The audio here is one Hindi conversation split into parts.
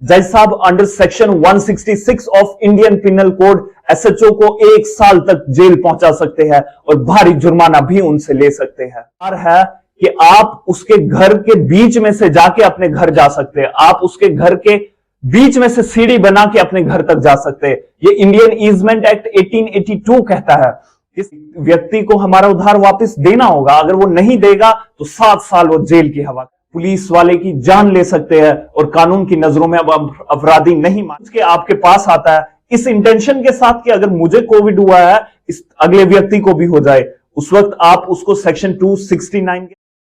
जज साहब under section 166 of Indian penal code SHO को 1 साल तक जेल पहुंचा सकते हैं और भारी जुर्माना भी उनसे ले सकते हैं। है कि आप उसके घर के बीच में से जाके अपने घर जा सकते हैं, आप उसके घर के बीच में से सीढ़ी बना के अपने घर तक जा सकते हैं। ये इंडियन ईजमेंट एक्ट 1882 कहता है इस व्यक्ति को हमारा उधार वापस देना होगा, अगर वो नहीं देगा तो 7 साल वो जेल की हवा, पुलिस वाले की जान ले सकते हैं और कानून की नजरों में अब अपराधी नहीं मान के आपके पास आता है इस इंटेंशन के साथ कि अगर मुझे कोविड हुआ है इस अगले व्यक्ति को भी हो जाए, उस वक्त आप उसको section 269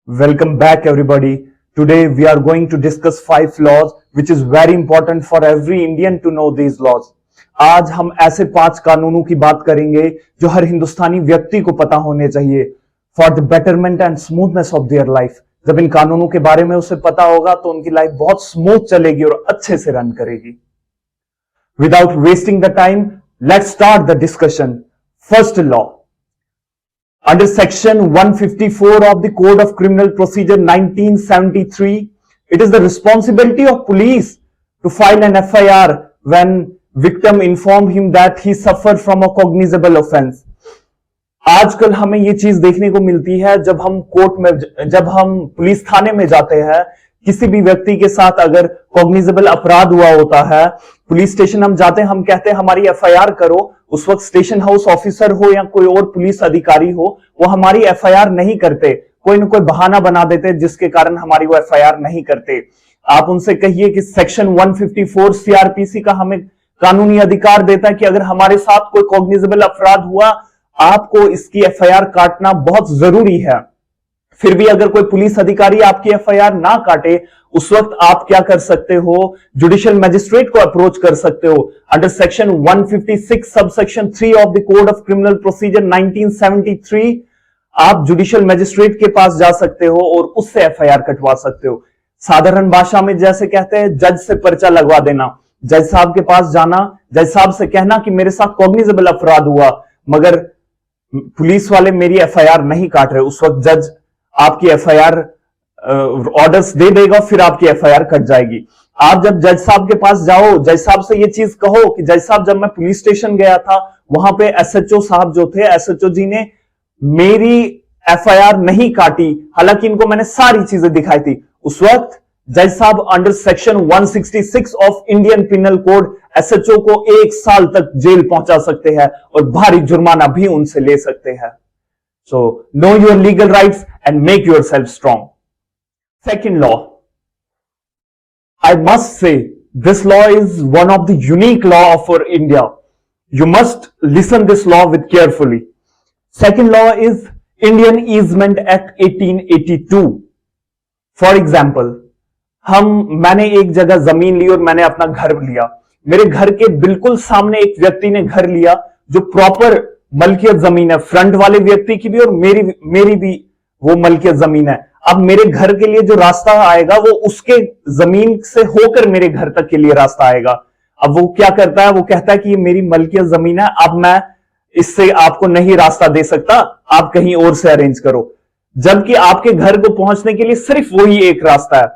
welcome back everybody. Today we are going to discuss 5 laws which is very important for every Indian to know these laws. आज हम ऐसे 5 कानूनों की बात करेंगे जो हर हिंदुस्तानी व्यक्ति को पता होने चाहिए for the betterment and smoothness of their life. जब इन कानूनों के बारे में उसे पता होगा तो उनकी लाइफ बहुत स्मूथ चलेगी और अच्छे से रन करेगी। Without wasting the time, let's start the discussion. First law, under section 154 of the code of criminal procedure 1973, it is the responsibility of police to file an FIR when victim inform him that he suffered from a cognizable offense। आजकल हमें ये चीज देखने को मिलती है जब हम कोर्ट में, जब हम पुलिस थाने में जाते हैं, किसी भी व्यक्ति के साथ अगर कॉग्निजेबल अपराध हुआ होता है, पुलिस स्टेशन हम जाते हैं, हम कहते हैं हमारी FIR करो। उस वक्त स्टेशन हाउस ऑफिसर हो या कोई और पुलिस अधिकारी हो, वो हमारी FIR नहीं करते, कोई ना कोई बहाना बना देते जिसके कारण हमारी वो FIR नहीं करते। आप उनसे कहिए कि सेक्शन 154 CRPC का हमें कानूनी अधिकार देता है कि अगर हमारे साथ कोई कॉग्निजेबल अपराध हुआ, आपको इसकी FIR काटना बहुत जरूरी है। फिर भी अगर कोई पुलिस अधिकारी आपकी FIR ना काटे, उस वक्त आप क्या कर सकते हो, जुडिशियल मजिस्ट्रेट को अप्रोच कर सकते हो। Under section 156 subsection 3 of the code of criminal procedure 1973 आप जुडिशियल मजिस्ट्रेट के पास जा सकते हो और उससे FIR कटवा सकते हो। साधारण भाषा में जैसे कहते हैं, जज से पर्चा लगवा देना। जज साहब के पास जाना, जज साहब से कहना कि मेरे साथ कॉग्निजेबल अपराध हुआ मगर पुलिस वाले मेरी FIR नहीं काट रहे, उस वक्त जज आपकी FIR ऑर्डर्स दे देगा, फिर आपकी FIR कट जाएगी। आप जब जज साहब के पास जाओ, जज साहब से ये चीज कहो कि जज साहब जब मैं पुलिस स्टेशन गया था वहां पे SHO साहब जो थे, SHO जी ने मेरी FIR नहीं काटी, हालांकि इनको मैंने सारी चीजें दिखाई थी। उस वक्त जज साहब under section 166 of Indian penal code SHO को 1 साल तक जेल पहुंचा सकते हैं और भारी जुर्माना भी उनसे ले सकते हैं। So know your legal rights and make yourself strong. Second law, I must say this law is one of the unique law for India. You must listen this law with carefully. Second law is Indian Easement Act 1882. For example, मैंने एक जगह जमीन ली और मैंने अपना घर लिया। मेरे घर के बिल्कुल सामने एक व्यक्ति ने घर लिया जो प्रॉपर मलकियत जमीन है, फ्रंट वाले व्यक्ति की भी और मेरी भी वो मलकियत जमीन है। अब मेरे घर के लिए जो रास्ता आएगा वो उसके जमीन से होकर मेरे घर तक के लिए रास्ता आएगा। अब वो क्या करता है, वो कहता है कि ये मेरी मलकियत जमीन है, अब मैं इससे आपको नहीं रास्ता दे सकता, आप कहीं और से अरेंज करो। जबकि आपके घर को पहुंचने के लिए सिर्फ वही एक रास्ता है।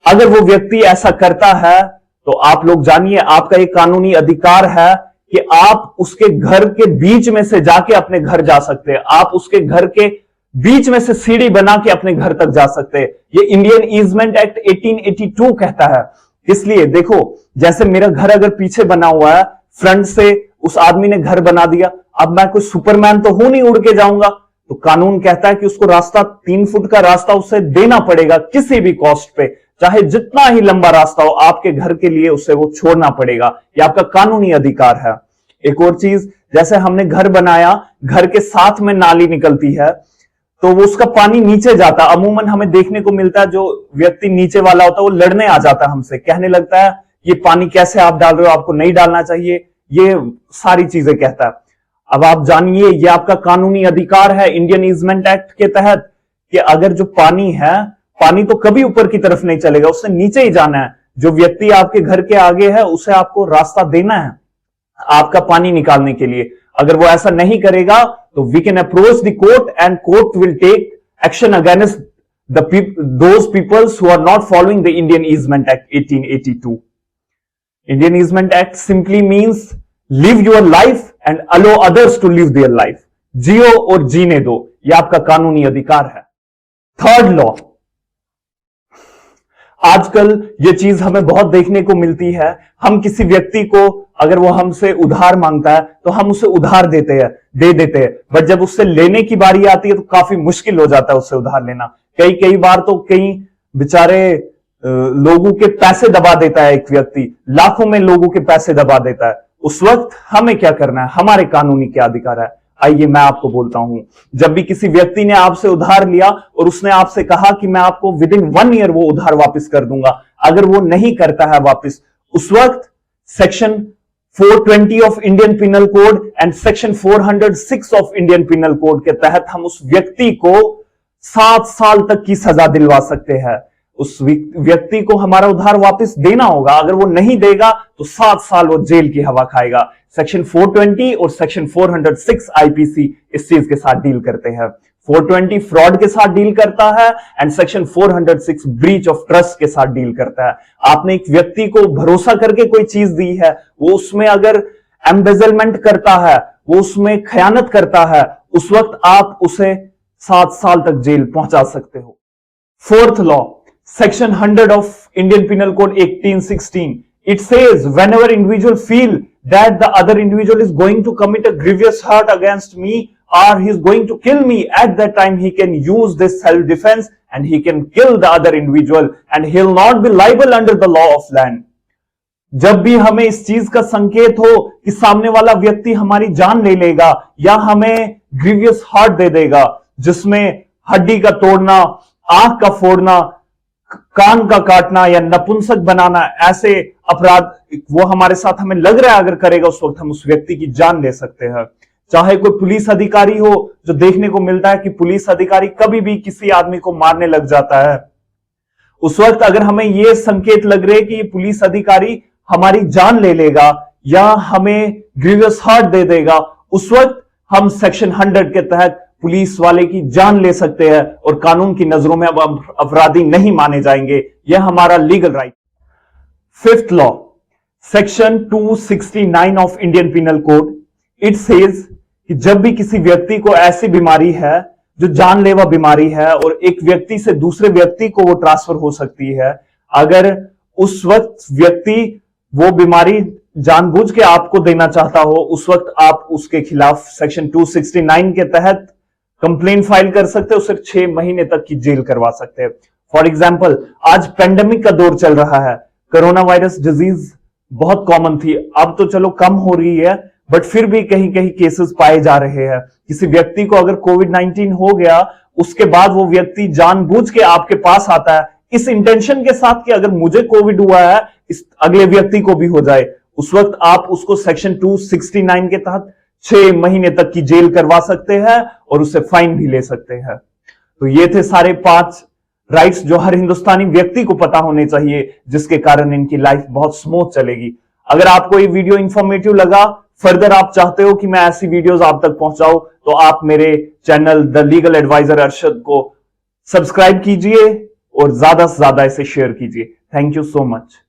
अगर वो व्यक्ति ऐसा करता है तो आप लोग जानिए आपका एक कानूनी अधिकार है कि आप उसके घर के बीच में से जाके अपने घर जा सकते हैं, आप उसके घर के बीच में से सीढ़ी बना के अपने घर तक जा सकते हैं। ये इंडियन ईजमेंट एक्ट 1882 कहता है। इसलिए देखो, जैसे मेरा घर अगर पीछे बना हुआ है, फ्रंट से उस आदमी ने घर बना दिया, अब मैं कोई सुपरमैन तो हूं नहीं उड़ के जाऊंगा, तो कानून कहता है कि उसको रास्ता 3 फुट का रास्ता उसे देना पड़ेगा किसी भी कॉस्ट पे, चाहे जितना ही लंबा रास्ता हो आपके घर के लिए उसे वो छोड़ना पड़ेगा। यह आपका कानूनी अधिकार है। एक और चीज, जैसे हमने घर बनाया, घर के साथ में नाली निकलती है तो वो उसका पानी नीचे जाता। अमूमन हमें देखने को मिलता है जो व्यक्ति नीचे वाला होता है वो लड़ने आ जाता है हमसे, कहने लगता है ये पानी कैसे आप डाल रहे हो, आपको नहीं डालना चाहिए, ये सारी चीजें कहता है। अब आप जानिए ये आपका कानूनी अधिकार है इंडियन ईजमेंट एक्ट के तहत कि अगर जो पानी है, पानी तो कभी ऊपर की तरफ नहीं चलेगा, उससे नीचे ही जाना है। जो व्यक्ति आपके घर के आगे है उसे आपको रास्ता देना है आपका पानी निकालने के लिए। अगर वो ऐसा नहीं करेगा तो we can approach the court and court will take action against those peoples who are not following the Indian easement act 1882। Indian easement act simply means live your life and allow others to live their life. जियो और जीने दो, यह आपका कानूनी अधिकार है। थर्ड लॉ, आजकल ये चीज हमें बहुत देखने को मिलती है। हम किसी व्यक्ति को अगर वो हमसे उधार मांगता है तो हम उसे उधार दे देते हैं, बट जब उससे लेने की बारी आती है तो काफी मुश्किल हो जाता है उससे उधार लेना। कई बार तो कई बेचारे लोगों के पैसे दबा देता है एक व्यक्ति, लाखों में लोगों के पैसे दबा देता है। उस वक्त हमें क्या करना है, हमारे कानूनी क्या अधिकार है, आइए मैं आपको बोलता हूं। जब भी किसी व्यक्ति ने आपसे उधार लिया और उसने आपसे कहा कि मैं आपको विद इन 1 ईयर वो उधार वापस कर दूंगा, अगर वो नहीं करता है वापस, उस वक्त section 420 of Indian penal code and section 406 of Indian penal code के तहत हम उस व्यक्ति को 7 साल तक की सजा दिलवा सकते हैं। उस व्यक्ति को हमारा उधार वापस देना होगा, अगर वो नहीं देगा तो 7 साल वो जेल की हवा खाएगा। सेक्शन 420 और सेक्शन 406 आईपीसी इस चीज के साथ डील करते हैं। 420 फ्रॉड के साथ डील करता है and section 406 breach of trust के साथ डील करता है। आपने एक व्यक्ति को भरोसा करके कोई चीज दी है, वो उसमें अगर एम्बेजलमेंट करता है, वो उसमें खयानत करता है, उस वक्त आप उसे 7 साल तक जेल पहुंचा सकते हो। Fourth law, Section 100 of Indian Penal Code 1816. It says whenever individual feel that the other individual is going to commit a grievous hurt against me or he is going to kill me, at that time he can use this self-defense and he can kill the other individual and he will not be liable under the law of land. जब भी हमें इस चीज का संकेत हो कि सामने वाला व्यक्ति हमारी जान ले लेगा या हमें ग्रीवियस हर्ट दे देगा, जिसमें हड्डी का तोड़ना, आंख का फोड़ना, कान का काटना या नपुंसक बनाना, ऐसे अपराध वो हमारे साथ हमें लग रहा है अगर करेगा, उस वक्त हम उस व्यक्ति की जान ले सकते हैं। चाहे कोई पुलिस अधिकारी हो, जो देखने को मिलता है कि पुलिस अधिकारी कभी भी किसी आदमी को मारने लग जाता है, उस वक्त अगर हमें यह संकेत लग रहे कि ये पुलिस अधिकारी हमारी जान ले लेगा या हमें ग्रीवियस हर्ट दे देगा, उस वक्त हम सेक्शन 100 के तहत पुलिस वाले की जान ले सकते हैं और कानून की नजरों में अब अपराधी नहीं माने जाएंगे। यह हमारा legal right. Fifth law, section 269 of Indian penal code, it says कि जब भी किसी व्यक्ति को ऐसी बीमारी है जो जानलेवा बीमारी है और एक व्यक्ति से दूसरे व्यक्ति को वो ट्रांसफर हो सकती है, अगर उस वक्त व्यक्ति वो बीमारी जानबूझ के आपको देना चाहता हो, उस वक्त आप उसके खिलाफ सेक्शन 269 के तहत कंप्लेंट फाइल कर सकते हो, सिर्फ 6 महीने तक की जेल करवा सकते हैं। फॉर एग्जाम्पल, आज पेंडेमिक का दौर चल रहा है, कोरोना वायरस डिजीज बहुत कॉमन थी, अब तो चलो कम हो रही है, बट फिर भी कहीं कहीं केसेस पाए जा रहे हैं। किसी व्यक्ति को अगर कोविड-19 हो गया, उसके बाद वो व्यक्ति जानबूझ के आपके पास आता है इस इंटेंशन के साथ कि अगर मुझे कोविड हुआ है, इस अगले व्यक्ति को भी हो जाए, उस वक्त आप उसको सेक्शन 269 के तहत 6 महीने तक की जेल करवा सकते हैं और उससे फाइन भी ले सकते हैं। तो ये थे सारे 5 राइट्स जो हर हिंदुस्तानी व्यक्ति को पता होने चाहिए, जिसके कारण इनकी लाइफ बहुत स्मूथ चलेगी। अगर आपको ये वीडियो इंफॉर्मेटिव लगा, फर्दर आप चाहते हो कि मैं ऐसी वीडियोस आप तक पहुंचाऊं, तो आप मेरे channel the legal advisor Arshad को सब्सक्राइब कीजिए और ज्यादा से ज्यादा इसे शेयर कीजिए। Thank you so much.